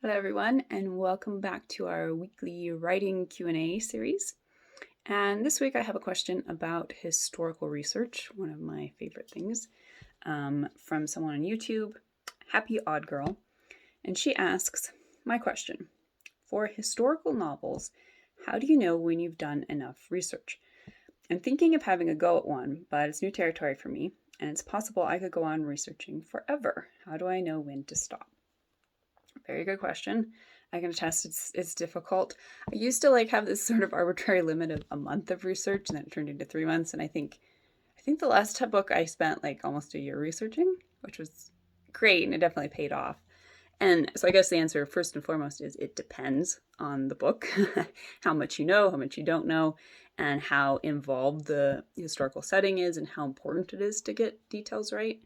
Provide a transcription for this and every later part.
Hello everyone, and welcome back to our weekly writing Q&A series. And this week I have a question about historical research, one of my favorite things, from someone on YouTube, Happy Odd Girl. And she asks, my question, for historical novels, how do you know when you've done enough research? I'm thinking of having a go at one, but it's new territory for me, and it's possible I could go on researching forever. How do I know when to stop? Very good question. I can attest it's difficult. I used to have this sort of arbitrary limit of a month of research, and then it turned into 3 months. And I think the last book I spent almost a year researching, which was great, and it definitely paid off. And so I guess the answer first and foremost is it depends on the book, how much you know, how much you don't know, and how involved the historical setting is, and how important it is to get details right.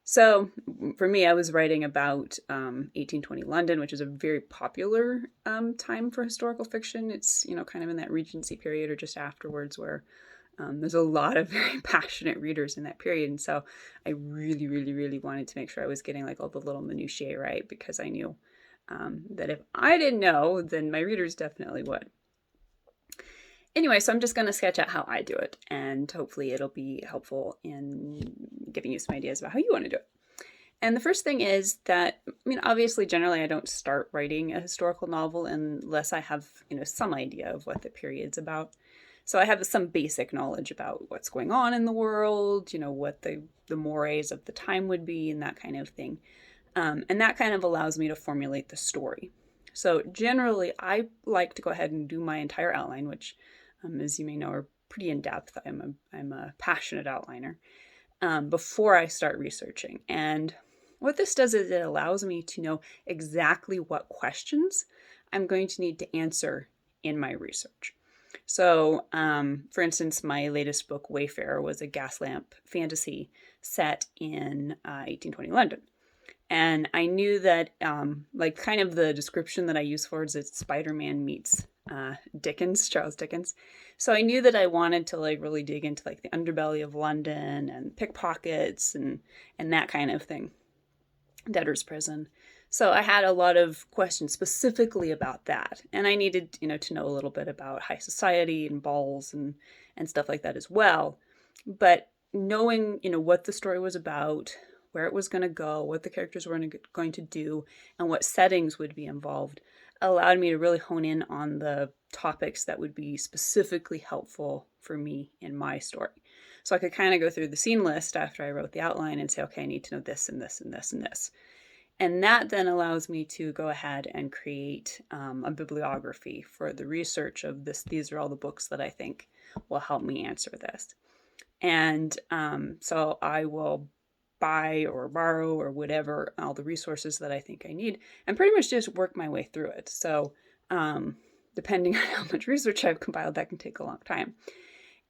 So for me, I was writing about 1820 London, which is a very popular time for historical fiction. It's, kind of in that Regency period or just afterwards where there's a lot of very passionate readers in that period. And so I really, really, really wanted to make sure I was getting all the little minutiae right, because I knew that if I didn't know, then my readers definitely would. Anyway, so I'm just going to sketch out how I do it, and hopefully it'll be helpful in giving you some ideas about how you want to do it. And the first thing is that, obviously, generally I don't start writing a historical novel unless I have, some idea of what the period's about. So I have some basic knowledge about what's going on in the world, what the mores of the time would be, and that kind of thing. And that kind of allows me to formulate the story. So generally, I like to go ahead and do my entire outline, which, as you may know, are pretty in depth. I'm a passionate outliner before I start researching. And what this does is it allows me to know exactly what questions I'm going to need to answer in my research. So, for instance, my latest book, Wayfarer, was a gas lamp fantasy set in 1820 London. And I knew that, kind of the description that I use for it is that Spider-Man meets Dickens, Charles Dickens. So I knew that I wanted to really dig into the underbelly of London and pickpockets and that kind of thing, debtor's prison. So I had a lot of questions specifically about that, and I needed to know a little bit about high society and balls and stuff like that as well. But knowing what the story was about, where it was going to go, what the characters were going to do, and what settings would be involved allowed me to really hone in on the topics that would be specifically helpful for me in my story. So I could kind of go through the scene list after I wrote the outline and say, okay, I need to know this and this and this and this. And that then allows me to go ahead and create a bibliography for the research of this. These are all the books that I think will help me answer this. And so I will buy or borrow or whatever, all the resources that I think I need, and pretty much just work my way through it. So depending on how much research I've compiled, that can take a long time.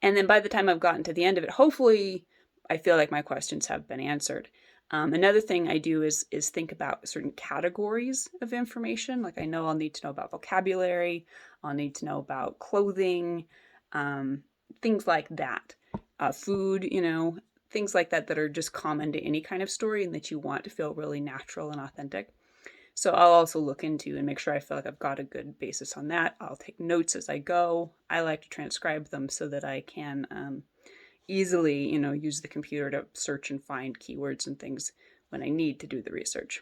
And then by the time I've gotten to the end of it, hopefully I feel like my questions have been answered. Another thing I do is think about certain categories of information. I know I'll need to know about vocabulary, I'll need to know about clothing, things like that. Food, things like that are just common to any kind of story and that you want to feel really natural and authentic. So I'll also look into and make sure I feel like I've got a good basis on that. I'll take notes as I go. I like to transcribe them so that I can easily, use the computer to search and find keywords and things when I need to do the research.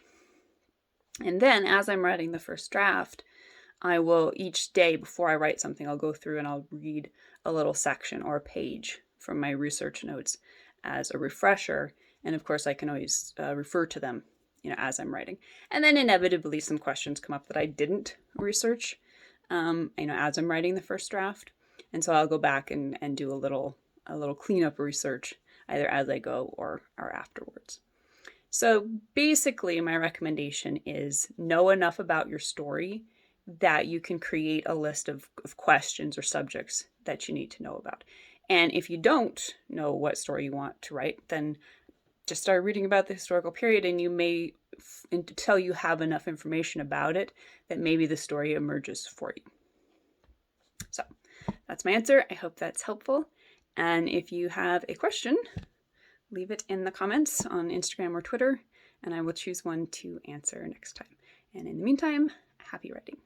And then as I'm writing the first draft, I will each day before I write something, I'll go through and I'll read a little section or a page from my research notes as a refresher. And of course, I can always refer to them, as I'm writing. And then inevitably some questions come up that I didn't research, as I'm writing the first draft. And so I'll go back and do a little cleanup research either as I go or afterwards. So basically, my recommendation is know enough about your story that you can create a list of questions or subjects that you need to know about. And if you don't know what story you want to write, then just start reading about the historical period, and you may, until you have enough information about it, that maybe the story emerges for you. So that's my answer. I hope that's helpful. And if you have a question, leave it in the comments on Instagram or Twitter, and I will choose one to answer next time. And in the meantime, happy writing.